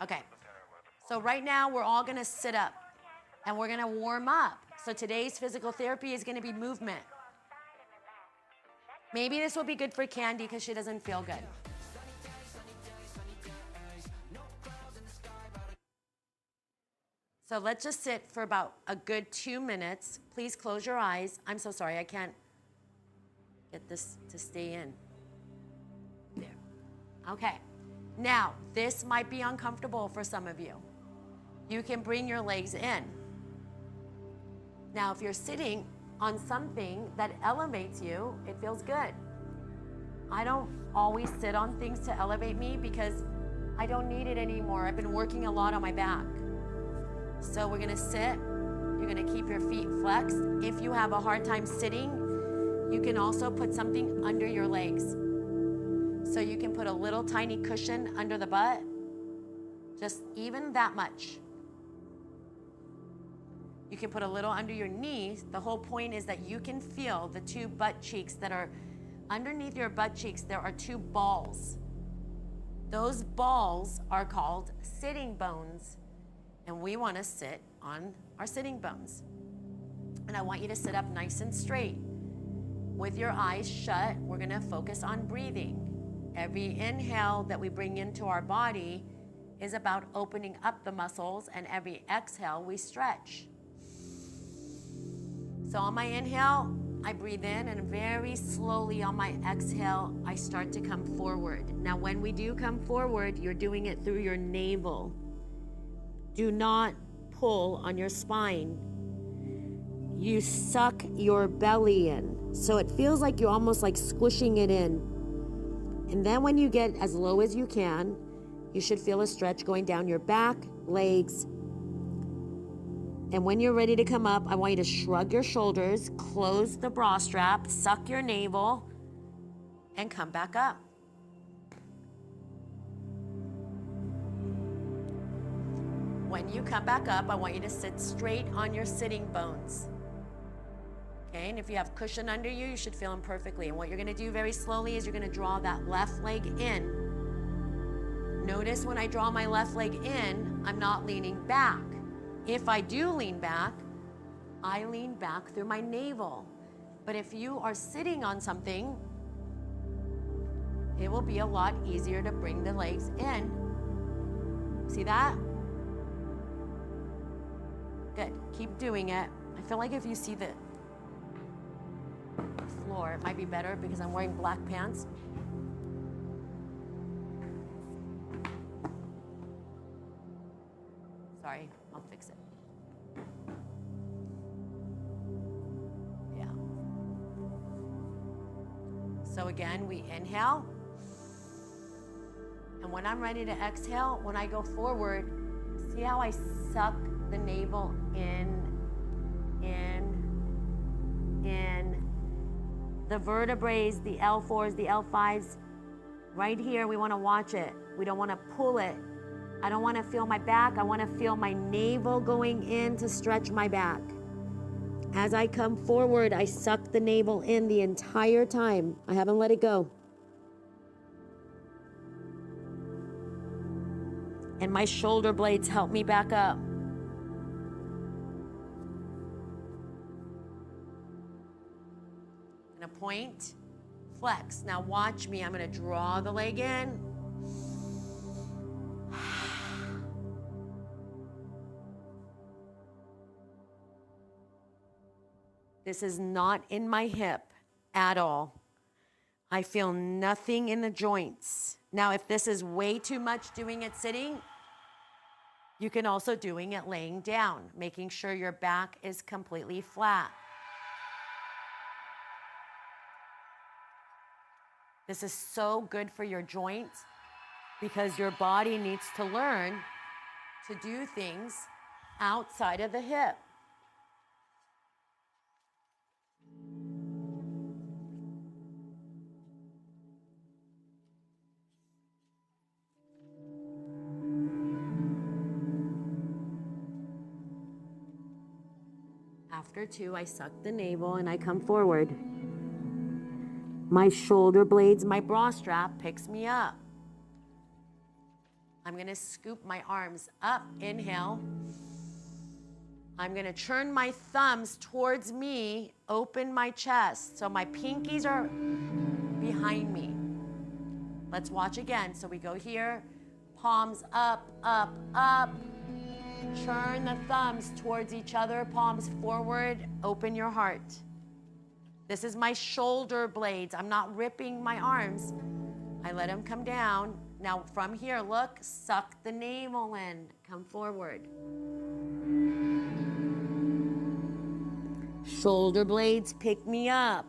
Okay. So right now we're all gonna sit up and we're gonna warm up. So today's physical therapy is gonna be movement. Maybe this will be good for Candy because she doesn't feel good. So let's just sit for about a good 2 minutes. Please close your eyes. I'm so sorry, I can't get this to stay in. There. Okay. Now, this might be uncomfortable for some of you. You can bring your legs in. Now, if you're sitting on something that elevates you, it feels good. I don't always sit on things to elevate me because I don't need it anymore. I've been working a lot on my back. So we're gonna sit. You're gonna keep your feet flexed. If you have a hard time sitting, you can also put something under your legs. So you can put a little tiny cushion under the butt, just even that much. You can put a little under your knees. The whole point is that you can feel the two butt cheeks that are underneath your butt cheeks. There are two balls. Those balls are called sitting bones. And we want to sit on our sitting bones. And I want you to sit up nice and straight. With your eyes shut, we're going to focus on breathing. Every inhale that we bring into our body is about opening up the muscles, and every exhale we stretch. So on my inhale, I breathe in, and very slowly on my exhale, I start to come forward. Now, when we do come forward, you're doing it through your navel. Do not pull on your spine. You suck your belly in. So it feels like you're almost like squishing it in. And then when you get as low as you can, you should feel a stretch going down your back, legs. And when you're ready to come up, I want you to shrug your shoulders, close the bra strap, suck your navel, and come back up. When you come back up, I want you to sit straight on your sitting bones. Okay, and if you have cushion under you, you should feel them perfectly. And what you're gonna do very slowly is you're gonna draw that left leg in. Notice when I draw my left leg in, I'm not leaning back. If I do lean back, I lean back through my navel. But if you are sitting on something, it will be a lot easier to bring the legs in. See that? Good, keep doing it. I feel like if you see the floor, it might be better because I'm wearing black pants. Sorry, I'll fix it. Yeah. So again, we inhale. And when I'm ready to exhale, when I go forward, see how I suck the navel in. The vertebrae, the L4s, the L5s, right here, we want to watch it. We don't want to pull it. I don't want to feel my back. I want to feel my navel going in to stretch my back. As I come forward, I suck the navel in the entire time. I haven't let it go. And my shoulder blades help me back up. And a point, flex. Now watch me. I'm going to draw the leg in. This is not in my hip at all. I feel nothing in the joints. Now, if this is way too much doing it sitting, you can also doing it laying down, making sure your back is completely flat. This is so good for your joints because your body needs to learn to do things outside of the hip. After 2, I suck the navel and I come forward. My shoulder blades, my bra strap picks me up. I'm gonna scoop my arms up, inhale. I'm gonna turn my thumbs towards me, open my chest. So my pinkies are behind me. Let's watch again. So we go here, palms up, up, up. Turn the thumbs towards each other, palms forward, open your heart. This is my shoulder blades. I'm not ripping my arms. I let them come down. Now from here, look, suck the navel in, come forward. Shoulder blades pick me up.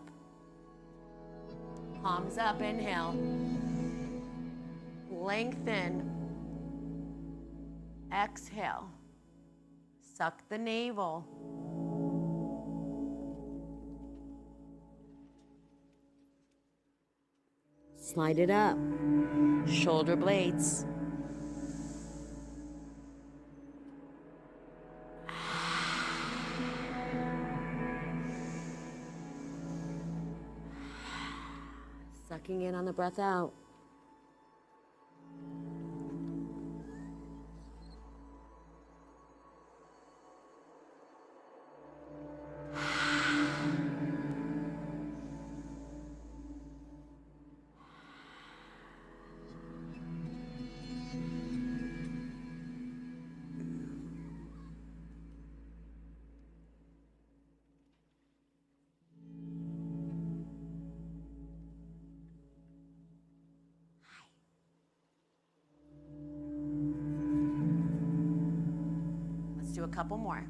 Palms up, inhale. Lengthen. Exhale. Suck the navel. Slide it up. Shoulder blades. Sucking in on the breath out. Do a couple more.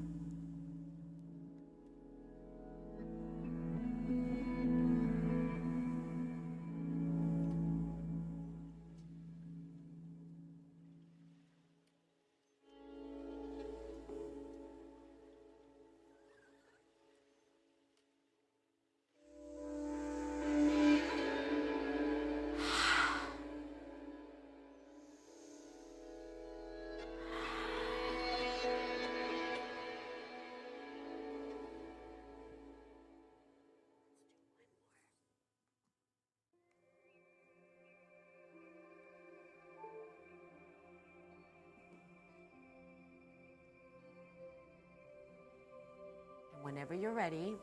Whenever you're ready,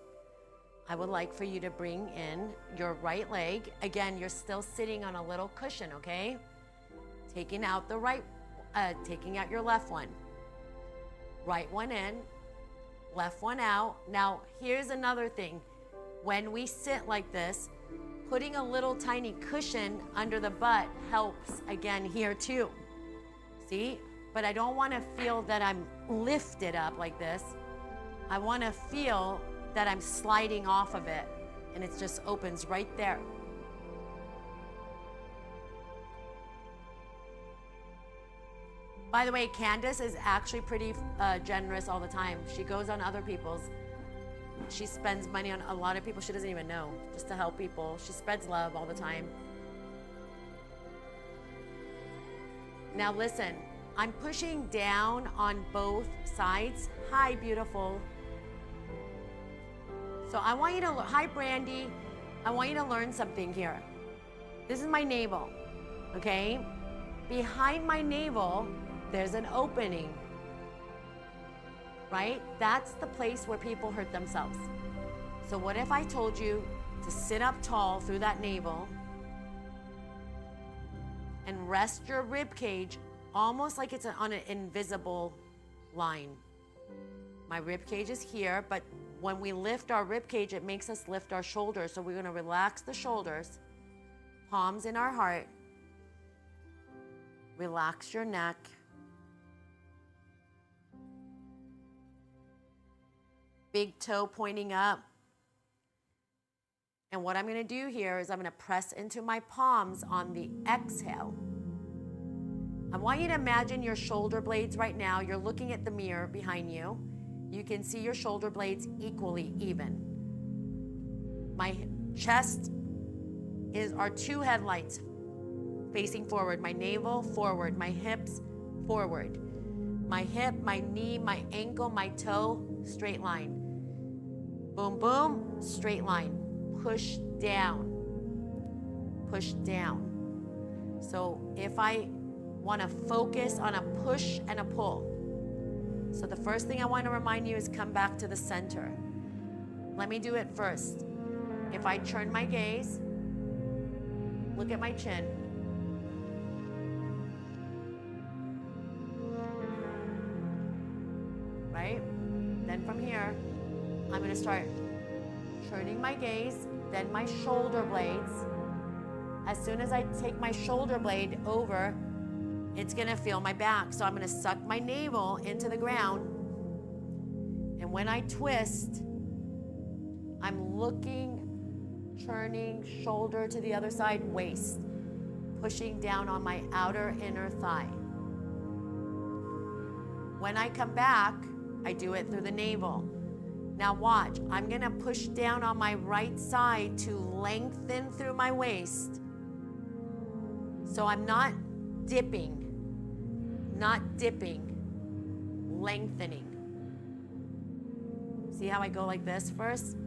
I would like for you to bring in your right leg. Again, you're still sitting on a little cushion, okay? Taking out your left one. Right one in, left one out. Now, here's another thing. When we sit like this, putting a little tiny cushion under the butt helps again here too. See? But I don't want to feel that I'm lifted up like this. I want to feel that I'm sliding off of it, and it just opens right there. By the way, Candace is actually pretty generous all the time. She goes on other people's. She spends money on a lot of people she doesn't even know, just to help people. She spreads love all the time. Now listen, I'm pushing down on both sides. Hi, beautiful. So I want you to, hi Brandy, I want you to learn something here. This is my navel, okay? Behind my navel, there's an opening, right? That's the place where people hurt themselves. So what if I told you to sit up tall through that navel and rest your rib cage almost like it's on an invisible line. My rib cage is here, but when we lift our rib cage, it makes us lift our shoulders. So we're gonna relax the shoulders, palms in our heart. Relax your neck. Big toe pointing up. And what I'm gonna do here is I'm gonna press into my palms on the exhale. I want you to imagine your shoulder blades right now. You're looking at the mirror behind you. You can see your shoulder blades equally even. My chest are two headlights facing forward. My navel forward, my hips forward. My hip, my knee, my ankle, my toe, straight line. Boom, boom, straight line. Push down. Push down. So if I want to focus on a push and a pull. So the first thing I want to remind you is come back to the center. Let me do it first. If I turn my gaze, look at my chin. Right? Then from here, I'm going to start turning my gaze, then my shoulder blades. As soon as I take my shoulder blade over, it's going to feel my back. So I'm going to suck my navel into the ground. And when I twist, I'm looking, turning shoulder to the other side, waist, pushing down on my outer inner thigh. When I come back, I do it through the navel. Now watch, I'm going to push down on my right side to lengthen through my waist. So I'm not dipping, lengthening. See how I go like this first?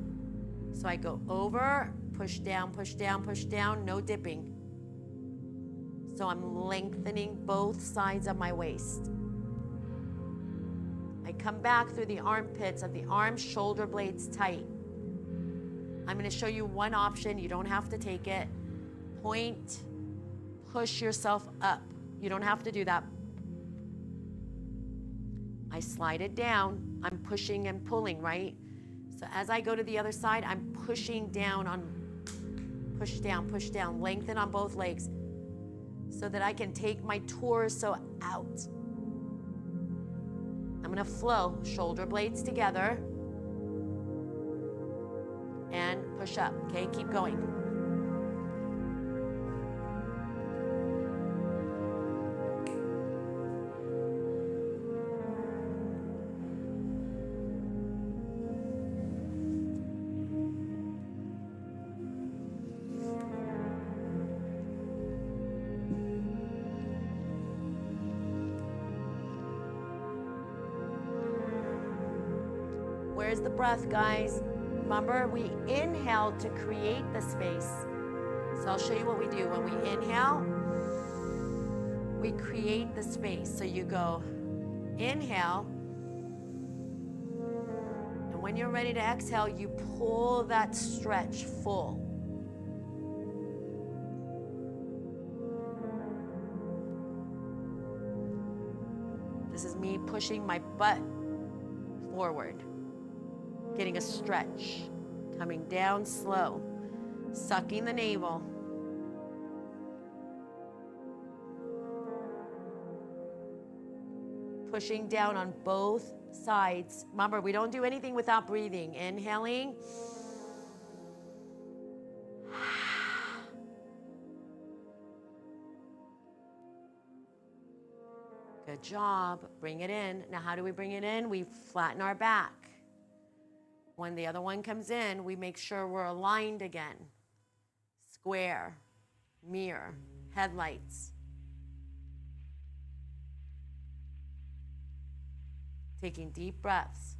So I go over, push down, push down, push down, no dipping. So I'm lengthening both sides of my waist. I come back through the armpits of the arms, shoulder blades tight. I'm going to show you one option. You don't have to take it. Point, push yourself up. You don't have to do that. I slide it down. I'm pushing and pulling, right? So as I go to the other side, I'm pushing down on, push down, lengthen on both legs so that I can take my torso out. I'm gonna flow, shoulder blades together and push up, okay? Keep going. Where's the breath, guys? Remember, we inhale to create the space. So I'll show you what we do. When we inhale, we create the space. So you go inhale, and when you're ready to exhale, you pull that stretch full. This is me pushing my butt forward. Getting a stretch, coming down slow, sucking the navel. Pushing down on both sides. Remember, we don't do anything without breathing. Inhaling. Good job. Bring it in. Now, how do we bring it in? We flatten our back. When the other one comes in, we make sure we're aligned again. Square, mirror, headlights. Taking deep breaths.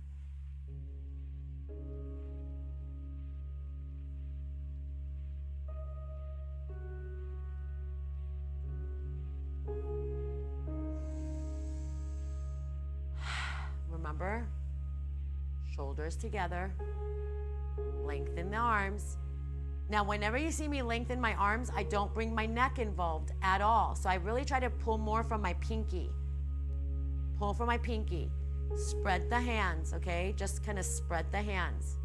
Remember? Shoulders together, lengthen the arms. Now, whenever you see me lengthen my arms, I don't bring my neck involved at all. So I really try to pull more from my pinky. Pull from my pinky. Spread the hands, okay? Just kind of spread the hands.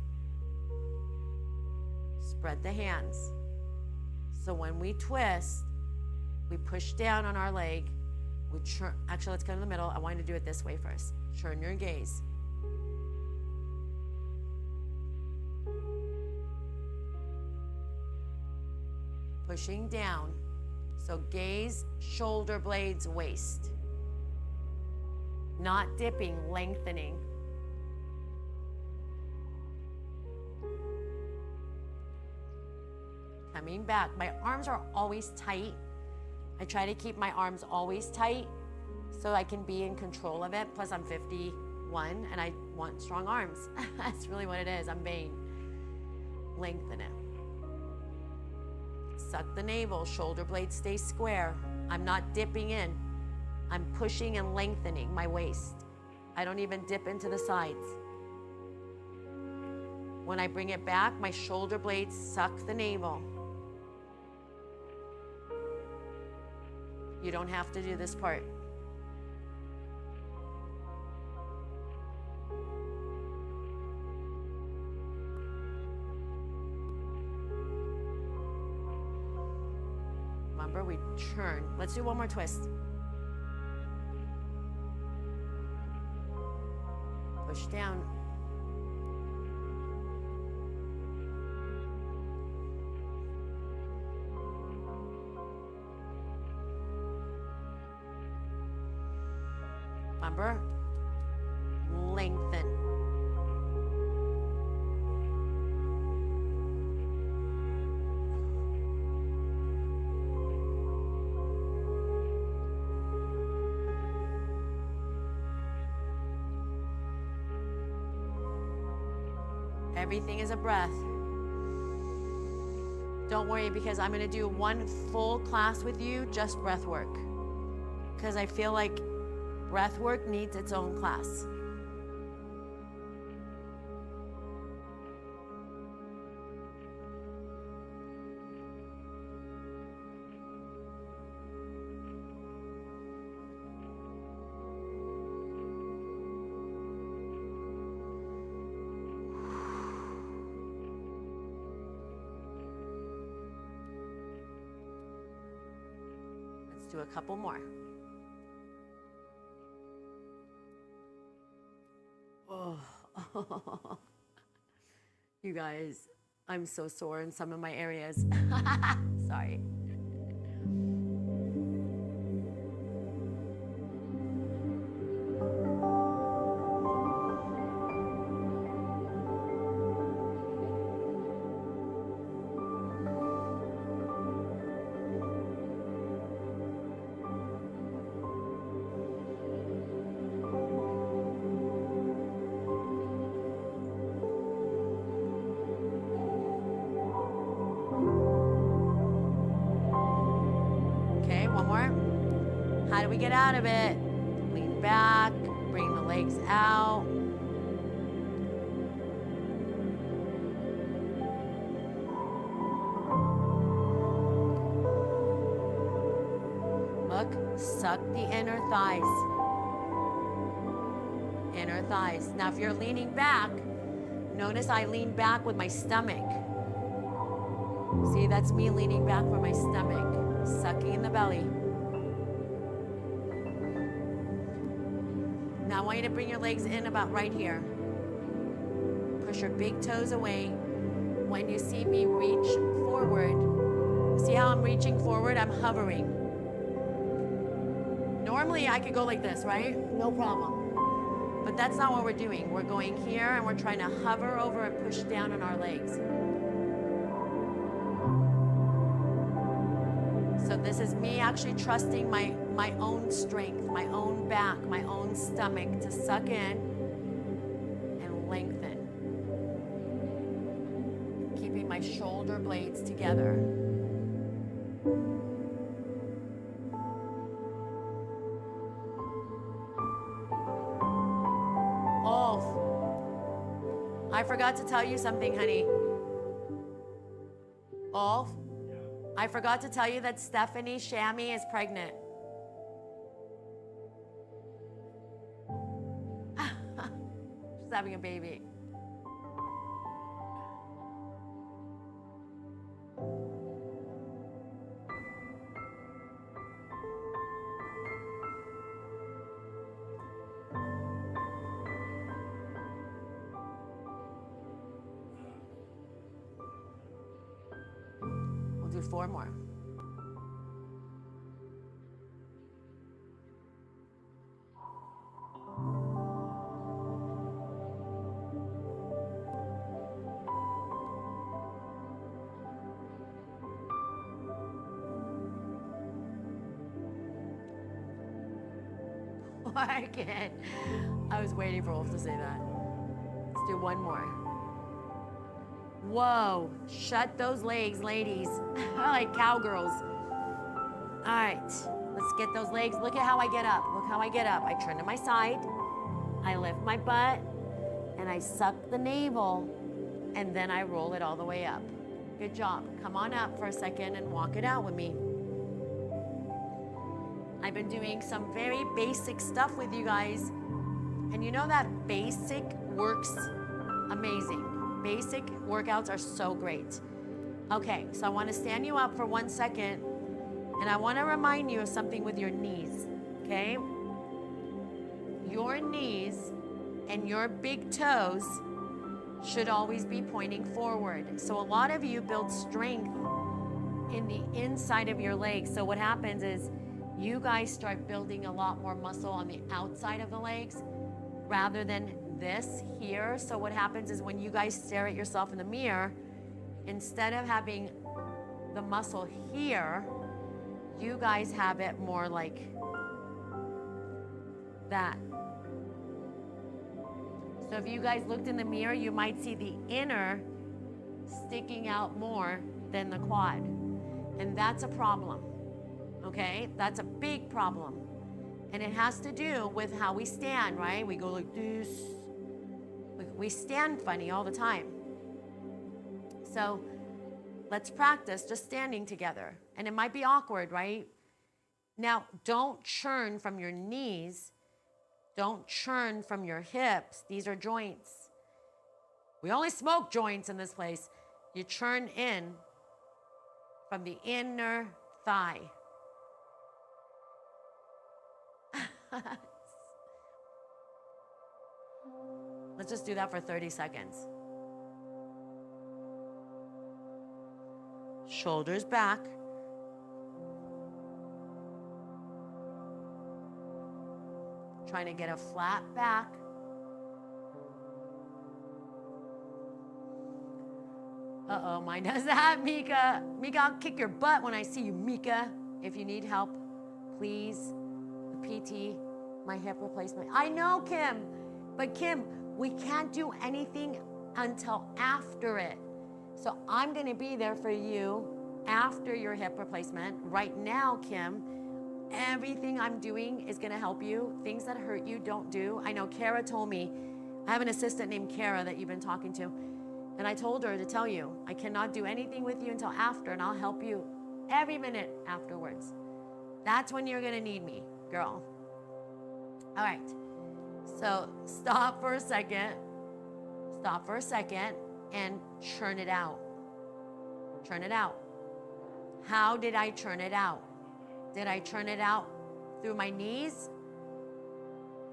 Spread the hands. So when we twist, we push down on our leg. We actually, let's go to the middle. I want you to do it this way first. Turn your gaze. Pushing down. So gaze, shoulder blades, waist. Not dipping, lengthening. Coming back. My arms are always tight. I try to keep my arms always tight so I can be in control of it. Plus, I'm 51 and I want strong arms. That's really what it is. I'm vain. Lengthen it. Suck the navel, shoulder blades stay square. I'm not dipping in. I'm pushing and lengthening my waist. I don't even dip into the sides. When I bring it back, my shoulder blades suck the navel. You don't have to do this part. Remember, we turn. Let's do one more twist. Push down. Remember, lengthen. Everything is a breath. Don't worry, because I'm going to do one full class with you, just breath work. Because I feel like breath work needs its own class. Let's do a couple more. Oh, you guys, I'm so sore in some of my areas. Sorry. How do we get out of it? Lean back, bring the legs out. Look, suck the inner thighs. Inner thighs. Now, if you're leaning back, notice I lean back with my stomach. See, that's me leaning back for my stomach, sucking in the belly. Now I want you to bring your legs in about right here. Push your big toes away. When you see me reach forward, see how I'm reaching forward? I'm hovering. Normally I could go like this, right? No problem. But that's not what we're doing. We're going here and we're trying to hover over and push down on our legs. So this is me actually trusting my own strength, my own back, my own stomach to suck in and lengthen. Keeping my shoulder blades together. Ulf, I forgot to tell you something, honey. Ulf, I forgot to tell you that Stephanie Shammy is pregnant. She's having a baby. We'll do 4 more. Again. I was waiting for Ulf to say that. Let's do 1 more. Whoa, shut those legs, ladies. Like cowgirls. All right. Let's get those legs. Look at how I get up. Look how I get up. I turn to my side. I lift my butt. And I suck the navel. And then I roll it all the way up. Good job. Come on up for a second and walk it out with me. I've been doing some very basic stuff with you guys. And you know that basic works amazing. Basic workouts are so great. Okay, so I want to stand you up for 1 second. And I want to remind you of something with your knees, okay? Your knees and your big toes should always be pointing forward. So a lot of you build strength in the inside of your legs. So what happens is you guys start building a lot more muscle on the outside of the legs rather than this here. So what happens is when you guys stare at yourself in the mirror, instead of having the muscle here, you guys have it more like that. So if you guys looked in the mirror, you might see the inner sticking out more than the quad. And that's a problem, okay? That's a big problem. And it has to do with how we stand, right? We go like this. We stand funny all the time. So let's practice just standing together. And it might be awkward, right? Now, don't churn from your knees. Don't churn from your hips. These are joints. We only smoke joints in this place. You churn in from the inner thigh. Let's just do that for 30 seconds. Shoulders back. Trying to get a flat back. Uh-oh, mine does that, Mika. Mika, I'll kick your butt when I see you, Mika. If you need help, please. The PT, my hip replacement. I know, Kim. But Kim, we can't do anything until after it. So I'm going to be there for you after your hip replacement. Right now, Kim, everything I'm doing is going to help you. Things that hurt you, don't do. I know Kara told me, I have an assistant named Kara that you've been talking to. And I told her to tell you, I cannot do anything with you until after, and I'll help you every minute afterwards. That's when you're going to need me, girl. All right. So stop for a second. Stop for a second and churn it out. Churn it out. How did I churn it out? Did I churn it out through my knees?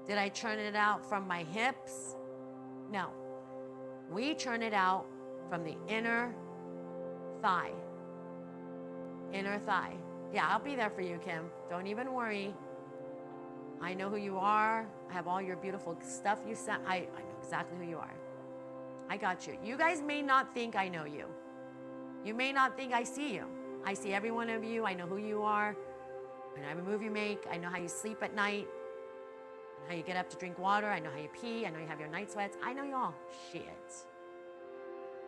Did I churn it out from my hips? No. We churn it out from the inner thigh. Inner thigh. Yeah, I'll be there for you, Kim. Don't even worry. I know who you are. I have all your beautiful stuff you sent. I know exactly who you are. I got you. You guys may not think I know you. You may not think I see you. I see every one of you. I know who you are. I know every move you make. I know how you sleep at night. How you get up to drink water. I know how you pee. I know you have your night sweats. I know you all. Shit.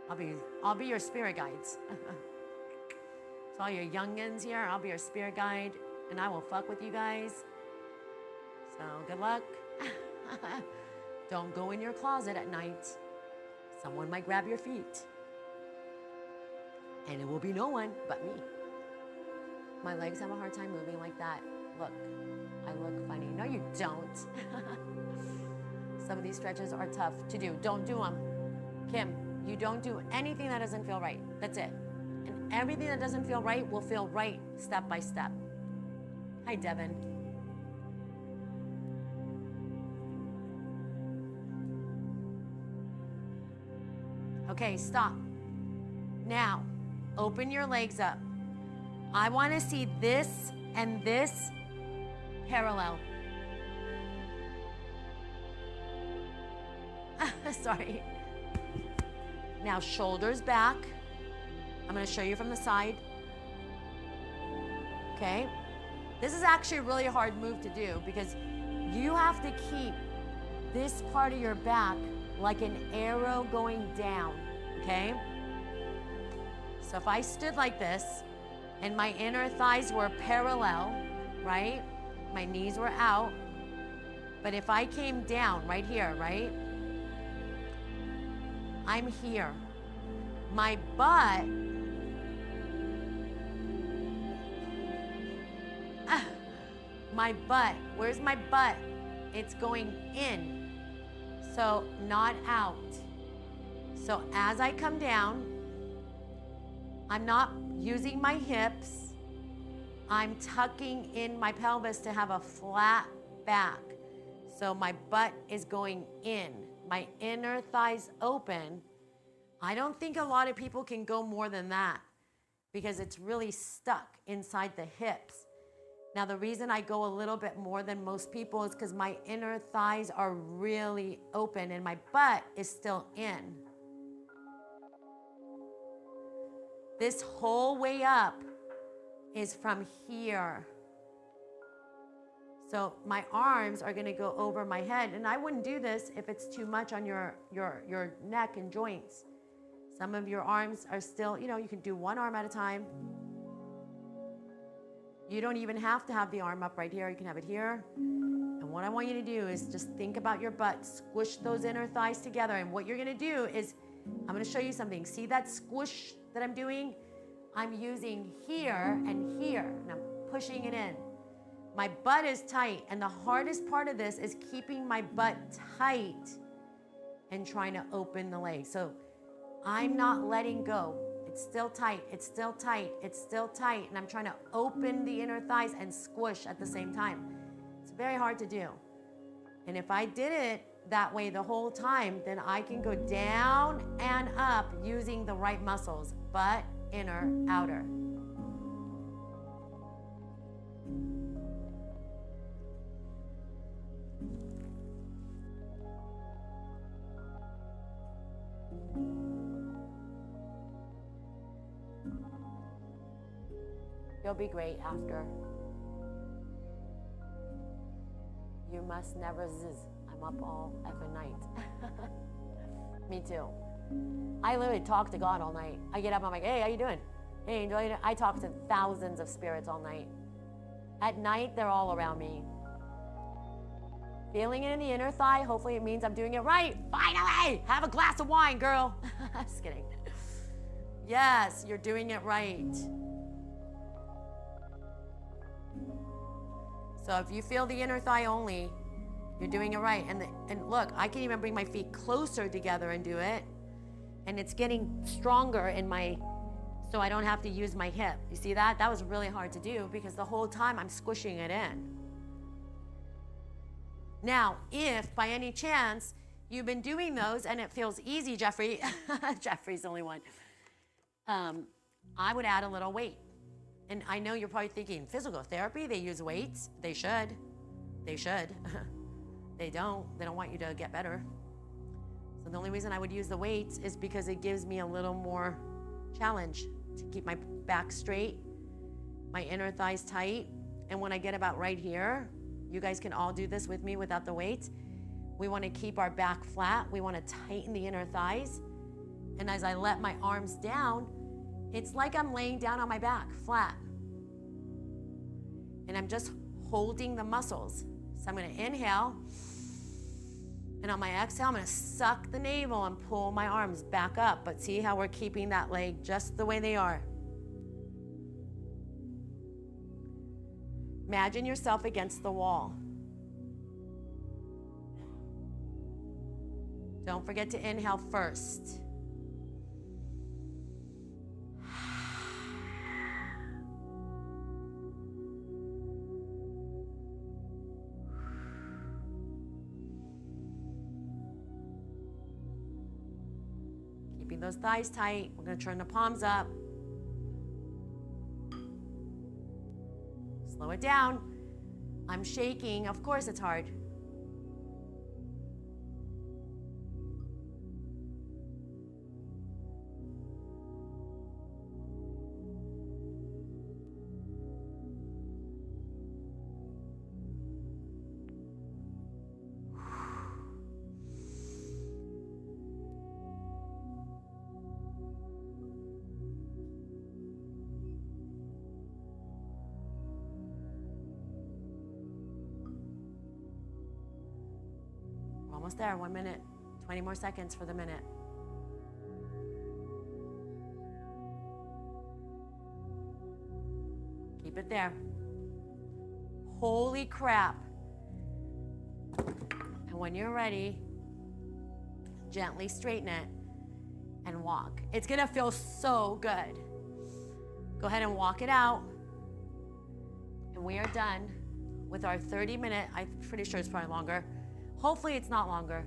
I'll be your spirit guides. So all your youngins here, I'll be your spirit guide, and I will fuck with you guys. So good luck. Don't go in your closet at night. Someone might grab your feet. And it will be no one but me. My legs have a hard time moving like that. Look, I look funny. No, you don't. Some of these stretches are tough to do. Don't do them. Kim, you don't do anything that doesn't feel right. That's it. And everything that doesn't feel right will feel right step by step. Hi, Devin. Okay, stop. Now, open your legs up. I want to see this and this parallel. Sorry. Now, shoulders back. I'm going to show you from the side. Okay? This is actually a really hard move to do because you have to keep this part of your back like an arrow going down. Okay? So if I stood like this and my inner thighs were parallel, right? My knees were out. But if I came down right here, right? I'm here. My butt, my butt, where's my butt? It's going in, so not out. So as I come down, I'm not using my hips. I'm tucking in my pelvis to have a flat back. So my butt is going in. My inner thighs open. I don't think a lot of people can go more than that because it's really stuck inside the hips. Now, the reason I go a little bit more than most people is because my inner thighs are really open and my butt is still in. This whole way up is from here. So my arms are gonna go over my head, and I wouldn't do this if it's too much on your neck and joints. Some of your arms are still, you can do one arm at a time. You don't even have to have the arm up right here. You can have it here. And what I want you to do is just think about your butt. Squish those inner thighs together. And what you're gonna do is, I'm gonna show you something. See that squish that I'm doing? I'm using here and here, and I'm pushing it in. My butt is tight, and the hardest part of this is keeping my butt tight and trying to open the leg. So I'm not letting go. It's still tight, it's still tight, it's still tight, and I'm trying to open the inner thighs and squish at the same time. It's very hard to do. And if I did it that way the whole time, then I can go down and up using the right muscles, butt, inner, outer. You'll be great after. You must never zzz. I'm up all effing night. Me too. I literally talk to God all night. I get up, I'm like, hey, how you doing? Hey, enjoy it. I talk to thousands of spirits all night. At night, they're all around me. Feeling it in the inner thigh, hopefully it means I'm doing it right. Finally! Have a glass of wine, girl. Just kidding. Yes, you're doing it right. So if you feel the inner thigh only, you're doing it right. And look, I can even bring my feet closer together and do it. And it's getting stronger in so I don't have to use my hip. You see that? That was really hard to do because the whole time I'm squishing it in. Now, if by any chance you've been doing those and it feels easy, Jeffrey, Jeffrey's the only one, I would add a little weight. And I know you're probably thinking, physical therapy, they use weights. They should. They should. They don't. They don't want you to get better. So the only reason I would use the weights is because it gives me a little more challenge to keep my back straight, my inner thighs tight. And when I get about right here, you guys can all do this with me without the weights. We want to keep our back flat. We want to tighten the inner thighs. And as I let my arms down, it's like I'm laying down on my back, flat. And I'm just holding the muscles. So I'm going to inhale. And on my exhale, I'm going to suck the navel and pull my arms back up. But see how we're keeping that leg just the way they are. Imagine yourself against the wall. Don't forget to inhale first. Keeping those thighs tight. We're going to turn the palms up. Slow it down. I'm shaking. Of course it's hard. almost there. 1 minute, 20 more seconds for the minute. Keep it there. Holy crap. And when you're ready, gently straighten it and walk. It's gonna feel so good. Go ahead and walk it out. And we are done with our 30-minute, I'm pretty sure it's probably longer. Hopefully it's not longer.